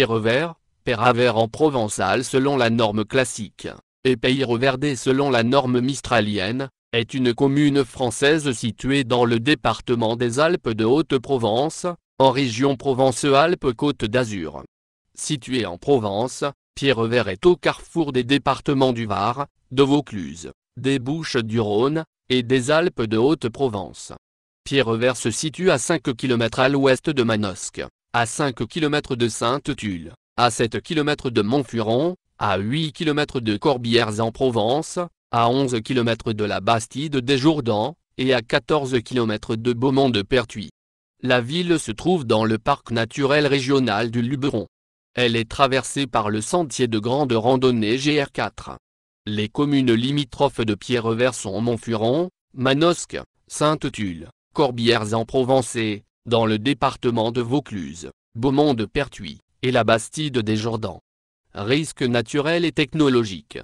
Pierrevert, Péravert en provençal selon la norme classique, et Peyreverdé selon la norme mistralienne, est une commune française située dans le département des Alpes de Haute-Provence, en région Provence-Alpes-Côte d'Azur. Située en Provence, Pierrevert est au carrefour des départements du Var, de Vaucluse, des Bouches-du-Rhône, et des Alpes de Haute-Provence. Pierrevert se situe à 5 km à l'ouest de Manosque, à 5 km de Sainte-Tulle, à 7 km de Montfuron, à 8 km de Corbières-en-Provence, à 11 km de la Bastide des Jourdans, et à 14 km de Beaumont-de-Pertuis. La ville se trouve dans le parc naturel régional du Luberon. Elle est traversée par le sentier de grande randonnée GR4. Les communes limitrophes de Pierrevert sont Montfuron, Manosque, Sainte-Tulle, Corbières-en-Provence et, dans le département de Vaucluse, Beaumont-de-Pertuis, et la Bastide des Jourdans. Risques naturels et technologiques.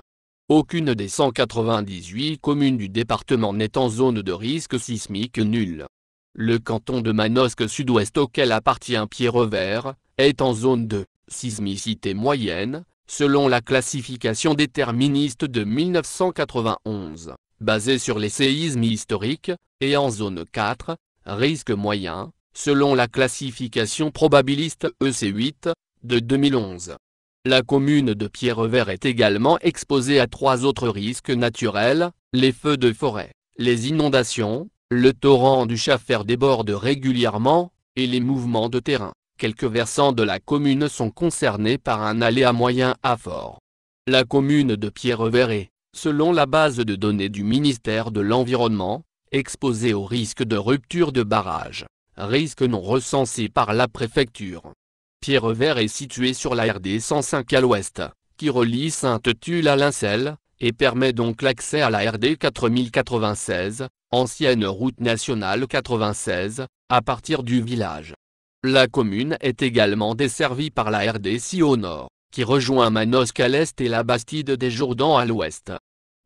Aucune des 198 communes du département n'est en zone de risque sismique nul. Le canton de Manosque Sud-Ouest auquel appartient Pierrevert, est en zone de sismicité moyenne, selon la classification déterministe de 1991, basée sur les séismes historiques, et en zone 4, risque moyen, selon la classification probabiliste EC8, de 2011. La commune de Pierrevert est également exposée à 3 autres risques naturels, les feux de forêt, les inondations, le torrent du Chaffer déborde régulièrement, et les mouvements de terrain. Quelques versants de la commune sont concernés par un aléa moyen à fort. La commune de Pierrevert est, selon la base de données du ministère de l'Environnement, exposée au risque de rupture de barrage, risque non recensé par la préfecture. Pierrevert est situé sur la RD 105 à l'ouest, qui relie Sainte-Tulle à Lincel, et permet donc l'accès à la RD 4096, ancienne route nationale 96, à partir du village. La commune est également desservie par la RD 6 au nord, qui rejoint Manosque à l'est et la Bastide des Jourdans à l'ouest.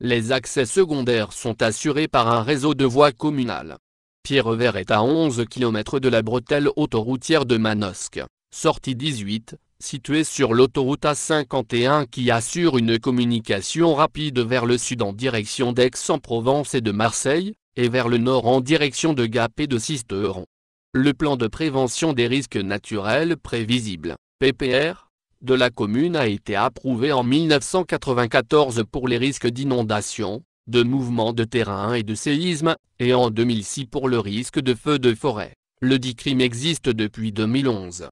Les accès secondaires sont assurés par un réseau de voies communales. Pierrevert est à 11 km de la bretelle autoroutière de Manosque, sortie 18, située sur l'autoroute A51 qui assure une communication rapide vers le sud en direction d'Aix-en-Provence et de Marseille, et vers le nord en direction de Gap et de Sisteron. Le plan de prévention des risques naturels prévisibles, PPR, de la commune a été approuvé en 1994 pour les risques d'inondation, de mouvements de terrain et de séisme, et en 2006 pour le risque de feux de forêt. Le DICRIM existe depuis 2011.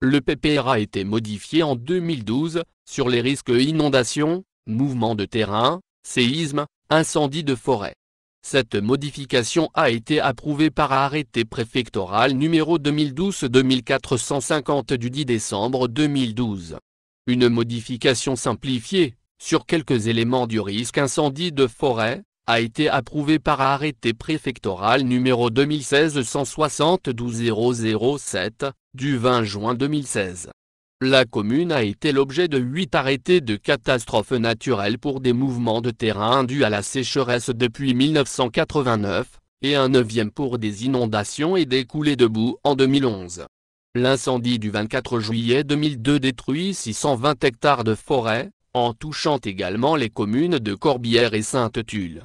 Le PPR a été modifié en 2012, sur les risques inondation, mouvements de terrain, séisme, incendie de forêt. Cette modification a été approuvée par arrêté préfectoral numéro 2012-2450 du 10 décembre 2012. Une modification simplifiée, sur quelques éléments du risque incendie de forêt, a été approuvée par arrêté préfectoral numéro 2016-172-007, du 20 juin 2016. La commune a été l'objet de 8 arrêtés de catastrophes naturelles pour des mouvements de terrain dus à la sécheresse depuis 1989, et un 9e pour des inondations et des coulées de boue en 2011. L'incendie du 24 juillet 2002 détruit 620 hectares de forêt, en touchant également les communes de Corbières et Sainte-Tulle.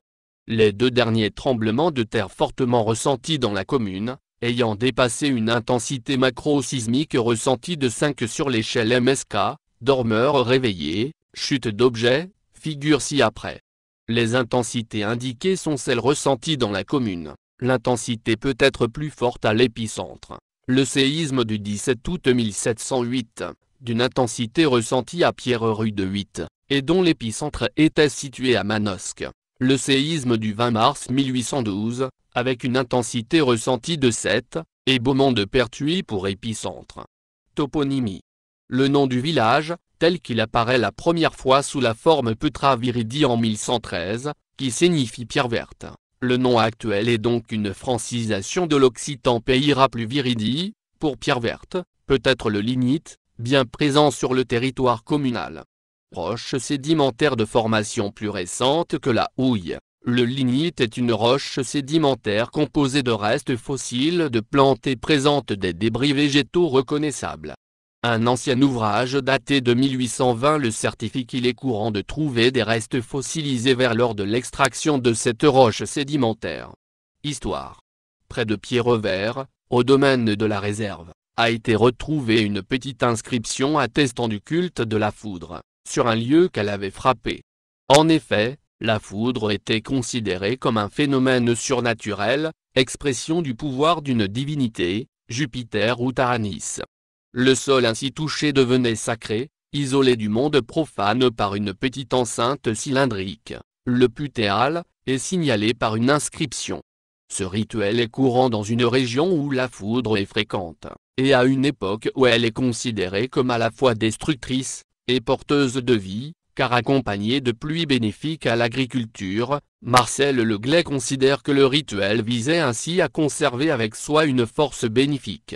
Les 2 derniers tremblements de terre fortement ressentis dans la commune, ayant dépassé une intensité macro-sismique ressentie de 5 sur l'échelle MSK, dormeurs réveillés, chute d'objets, figurent ci-après. Les intensités indiquées sont celles ressenties dans la commune. L'intensité peut être plus forte à l'épicentre. Le séisme du 17 août 1708, d'une intensité ressentie à Pierrerue de 8, et dont l'épicentre était situé à Manosque. Le séisme du 20 mars 1812, avec une intensité ressentie de 7, et Beaumont-de-Pertuis pour épicentre. Toponymie. Le nom du village, tel qu'il apparaît la première fois sous la forme Petra Viridi en 1113, qui signifie pierre verte. Le nom actuel est donc une francisation de l'occitan Peira plus Viridi, pour pierre verte, peut-être le lignite, bien présent sur le territoire communal. Roche sédimentaire de formation plus récente que la houille. Le lignite est une roche sédimentaire composée de restes fossiles de plantes et présente des débris végétaux reconnaissables. Un ancien ouvrage daté de 1820 le certifie qu'il est courant de trouver des restes fossilisés vers lors de l'extraction de cette roche sédimentaire. Histoire. Près de Pierrevert, au domaine de la réserve, a été retrouvée une petite inscription attestant du culte de la foudre, sur un lieu qu'elle avait frappé. En effet, la foudre était considérée comme un phénomène surnaturel, expression du pouvoir d'une divinité, Jupiter ou Taranis. Le sol ainsi touché devenait sacré, isolé du monde profane par une petite enceinte cylindrique, le putéal, et signalé par une inscription. Ce rituel est courant dans une région où la foudre est fréquente, et à une époque où elle est considérée comme à la fois destructrice et porteuse de vie, car accompagnée de pluies bénéfiques à l'agriculture. Marcel Leglet considère que le rituel visait ainsi à conserver avec soi une force bénéfique.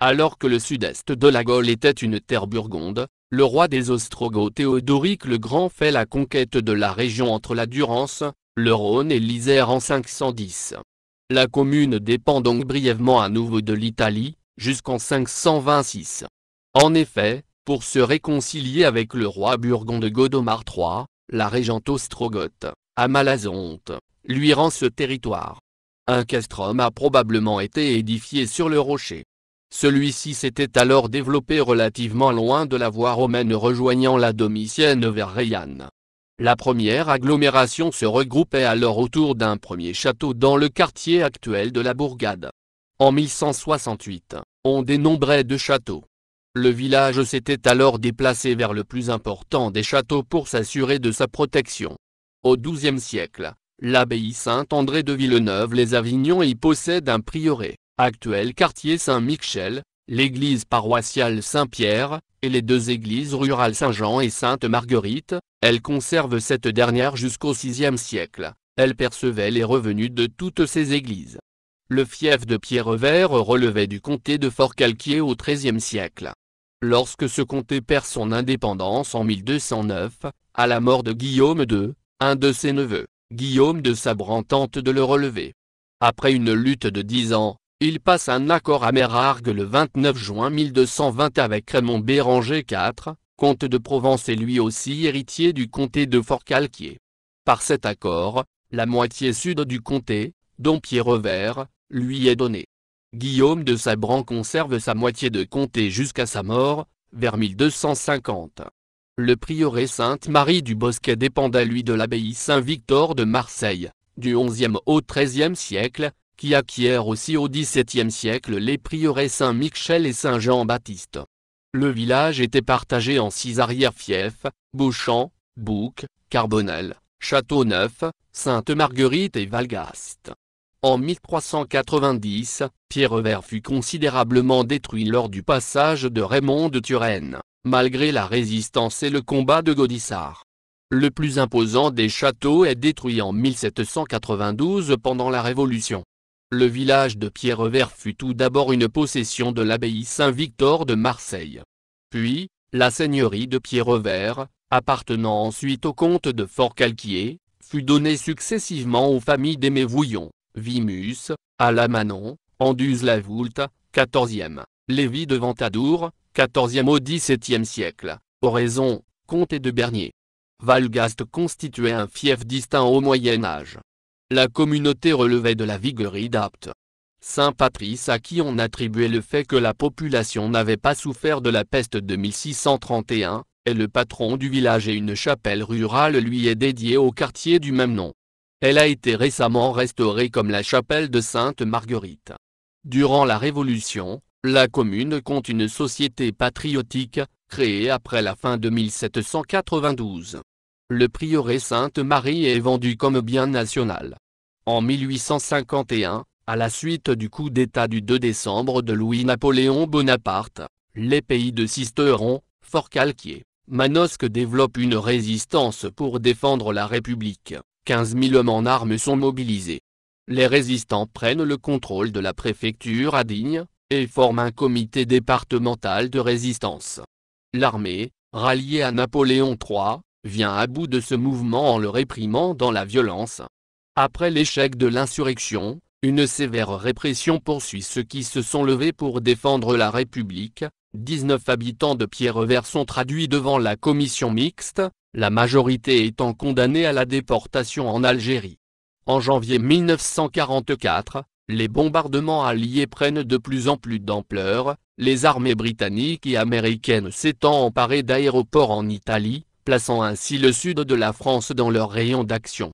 Alors que le sud-est de la Gaule était une terre burgonde, le roi des Ostrogoths Théodoric le Grand fait la conquête de la région entre la Durance, le Rhône et l'Isère en 510. La commune dépend donc brièvement à nouveau de l'Italie, jusqu'en 526. En effet, pour se réconcilier avec le roi burgonde Godomar III, la régente ostrogoth, Amalazonte, lui rend ce territoire. Un castrum a probablement été édifié sur le rocher. Celui-ci s'était alors développé relativement loin de la voie romaine rejoignant la Domitienne vers Rayanne. La première agglomération se regroupait alors autour d'un premier château dans le quartier actuel de la bourgade. En 1168, on dénombrait 2 châteaux. Le village s'était alors déplacé vers le plus important des châteaux pour s'assurer de sa protection. Au XIIe siècle, l'abbaye Saint-André de Villeneuve-les-Avignon y possède un prieuré, actuel quartier Saint-Michel, l'église paroissiale Saint-Pierre, et les 2 églises rurales Saint-Jean et Sainte-Marguerite. Elle conserve cette dernière jusqu'au VIe siècle. Elle percevait les revenus de toutes ces églises. Le fief de Pierrevert relevait du comté de Forcalquier au XIIIe siècle. Lorsque ce comté perd son indépendance en 1209, à la mort de Guillaume II, un de ses neveux, Guillaume de Sabran tente de le relever. Après une lutte de 10 ans, il passe un accord à Mérargues le 29 juin 1220 avec Raymond Béranger IV, comte de Provence et lui aussi héritier du comté de Forcalquier. Par cet accord, la moitié sud du comté, dont Pierrevert, lui est donnée. Guillaume de Sabran conserve sa moitié de comté jusqu'à sa mort, vers 1250. Le prieuré Sainte-Marie du Bosquet dépendait lui de l'abbaye Saint-Victor de Marseille, du XIe au XIIIe siècle, qui acquiert aussi au XVIIe siècle les prieurés Saint-Michel et Saint-Jean-Baptiste. Le village était partagé en 6 arrière-fiefs, Beauchamp, Bouc, Carbonel, Châteauneuf, Sainte-Marguerite et Valgaste. En 1390, Pierrevert fut considérablement détruit lors du passage de Raymond de Turenne, malgré la résistance et le combat de Gaudissart. Le plus imposant des châteaux est détruit en 1792 pendant la Révolution. Le village de Pierrevert fut tout d'abord une possession de l'abbaye Saint-Victor de Marseille. Puis, la seigneurie de Pierrevert, appartenant ensuite au comte de Forcalquier, fut donnée successivement aux familles d'Aimé-Vouillon, Vimus, Alamanon, Anduze-la-Voulte, 14e, Lévy de Ventadour, 14e au XVIIe siècle, Oraison, comté de Bernier. Valgaste constituait un fief distinct au Moyen Âge. La communauté relevait de la viguerie d'Apt. Saint Patrice à qui on attribuait le fait que la population n'avait pas souffert de la peste de 1631, est le patron du village et une chapelle rurale lui est dédiée au quartier du même nom. Elle a été récemment restaurée comme la chapelle de Sainte-Marguerite. Durant la Révolution, la commune compte une société patriotique, créée après la fin de 1792. Le prieuré Sainte-Marie est vendu comme bien national. En 1851, à la suite du coup d'État du 2 décembre de Louis-Napoléon Bonaparte, les pays de Sisteron, Forcalquier, Manosque développent une résistance pour défendre la République. 15 000 hommes en armes sont mobilisés. Les résistants prennent le contrôle de la préfecture à Digne, et forment un comité départemental de résistance. L'armée, ralliée à Napoléon III, vient à bout de ce mouvement en le réprimant dans la violence. Après l'échec de l'insurrection, une sévère répression poursuit ceux qui se sont levés pour défendre la République, 19 habitants de Pierrevert sont traduits devant la commission mixte, la majorité étant condamnée à la déportation en Algérie. En janvier 1944, les bombardements alliés prennent de plus en plus d'ampleur, les armées britanniques et américaines s'étant emparées d'aéroports en Italie, plaçant ainsi le sud de la France dans leur rayon d'action.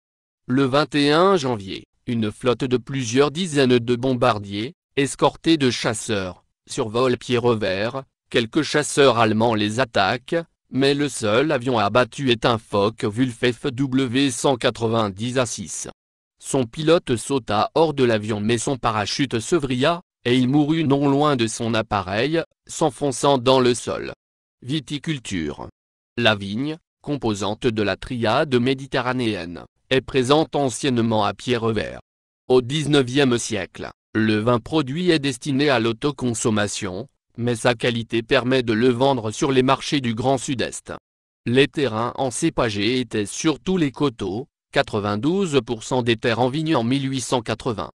Le 21 janvier, une flotte de plusieurs dizaines de bombardiers, escortés de chasseurs, survole Pierrevert. Quelques chasseurs allemands les attaquent, mais le seul avion abattu est un Focke-Wulf FW-190A6. Son pilote sauta hors de l'avion mais son parachute se vrilla, et il mourut non loin de son appareil, s'enfonçant dans le sol. Viticulture. La vigne, composante de la triade méditerranéenne, est présente anciennement à Pierrevert. Au XIXe siècle, le vin produit est destiné à l'autoconsommation, mais sa qualité permet de le vendre sur les marchés du Grand Sud-Est. Les terrains encépagés étaient surtout les coteaux, 92% des terres en vigne en 1880.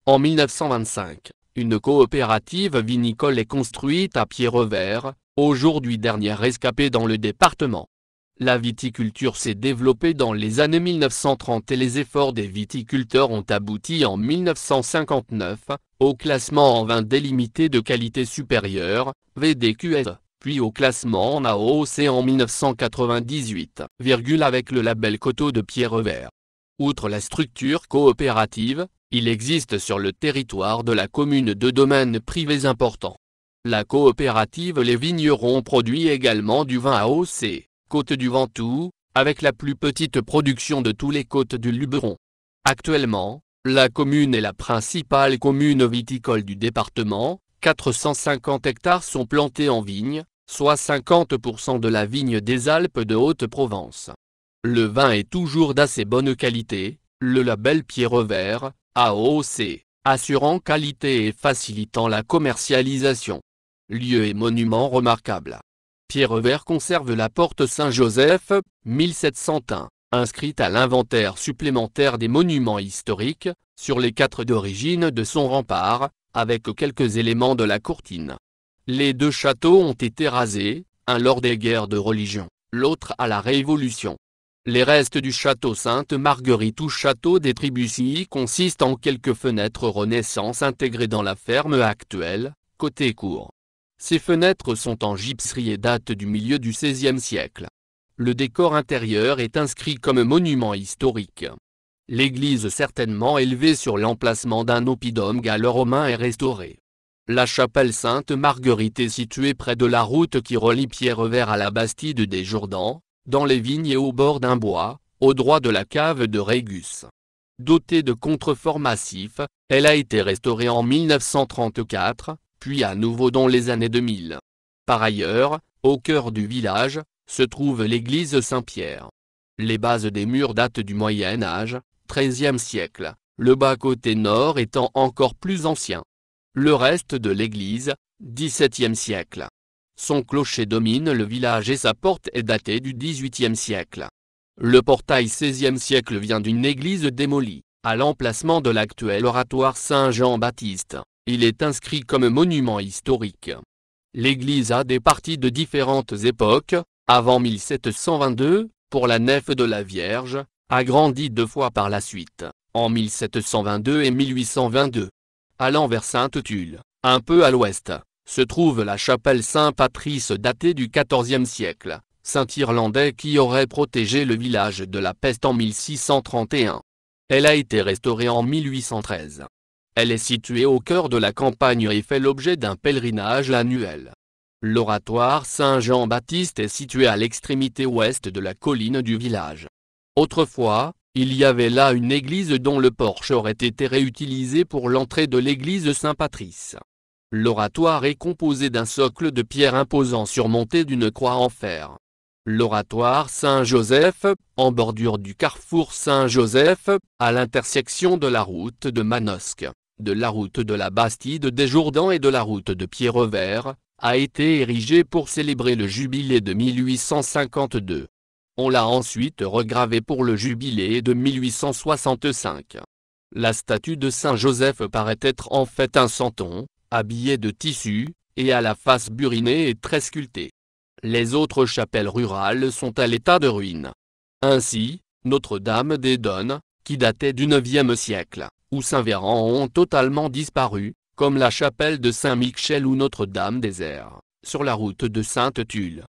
En 1925, une coopérative vinicole est construite à Pierrevert, aujourd'hui dernière rescapée dans le département. La viticulture s'est développée dans les années 1930 et les efforts des viticulteurs ont abouti en 1959, au classement en vin délimité de qualité supérieure, VDQS, puis au classement en AOC en 1998, avec le label Coteaux de Pierrevert. Outre la structure coopérative, il existe sur le territoire de la commune deux domaines privés importants. La coopérative Les Vignerons produit également du vin AOC, Côte du Ventoux, avec la plus petite production de tous les côtes du Luberon. Actuellement, la commune est la principale commune viticole du département, 450 hectares sont plantés en vigne, soit 50% de la vigne des Alpes de Haute-Provence. Le vin est toujours d'assez bonne qualité, le label Pierrevert, AOC, assurant qualité et facilitant la commercialisation. Lieu et monument remarquable. Pierrevert conserve la porte Saint-Joseph, 1701, inscrite à l'inventaire supplémentaire des monuments historiques, sur les 4 d'origine de son rempart, avec quelques éléments de la courtine. Les deux châteaux ont été rasés, un lors des guerres de religion, l'autre à la Révolution. Les restes du château Sainte-Marguerite ou château des Tribuci consistent en quelques fenêtres Renaissance intégrées dans la ferme actuelle, côté cour. Ces fenêtres sont en gypserie et datent du milieu du XVIe siècle. Le décor intérieur est inscrit comme monument historique. L'église certainement élevée sur l'emplacement d'un oppidum gallo-romain est restaurée. La chapelle Sainte-Marguerite est située près de la route qui relie Pierrevert à la Bastide des Jourdans, dans les vignes et au bord d'un bois, au droit de la cave de Régus. Dotée de contreforts massifs, elle a été restaurée en 1934, puis à nouveau dans les années 2000. Par ailleurs, au cœur du village, se trouve l'église Saint-Pierre. Les bases des murs datent du Moyen Âge, XIIIe siècle, le bas-côté nord étant encore plus ancien. Le reste de l'église, XVIIe siècle. Son clocher domine le village et sa porte est datée du XVIIIe siècle. Le portail XVIe siècle vient d'une église démolie, à l'emplacement de l'actuel oratoire Saint-Jean-Baptiste. Il est inscrit comme monument historique. L'église a des parties de différentes époques, avant 1722, pour la nef de la Vierge, agrandie 2 fois par la suite, en 1722 et 1822. Allant vers Sainte-Tulle, un peu à l'ouest, se trouve la chapelle Saint-Patrice datée du XIVe siècle, saint irlandais qui aurait protégé le village de la peste en 1631. Elle a été restaurée en 1813. Elle est située au cœur de la campagne et fait l'objet d'un pèlerinage annuel. L'oratoire Saint-Jean-Baptiste est situé à l'extrémité ouest de la colline du village. Autrefois, il y avait là une église dont le porche aurait été réutilisé pour l'entrée de l'église Saint-Patrice. L'oratoire est composé d'un socle de pierre imposant surmonté d'une croix en fer. L'oratoire Saint-Joseph, en bordure du carrefour Saint-Joseph, à l'intersection de la route de Manosque, de la route de la Bastide des Jourdans et de la route de Pierrevert, a été érigé pour célébrer le jubilé de 1852. On l'a ensuite regravé pour le jubilé de 1865. La statue de Saint-Joseph paraît être en fait un santon, habillé de tissu, et à la face burinée et très sculptée. Les autres chapelles rurales sont à l'état de ruine. Ainsi, Notre-Dame des Donnes, qui datait du IXe siècle, ou Saint-Véran ont totalement disparu, comme la chapelle de Saint-Michel ou Notre-Dame des Airs, sur la route de Sainte-Tulle.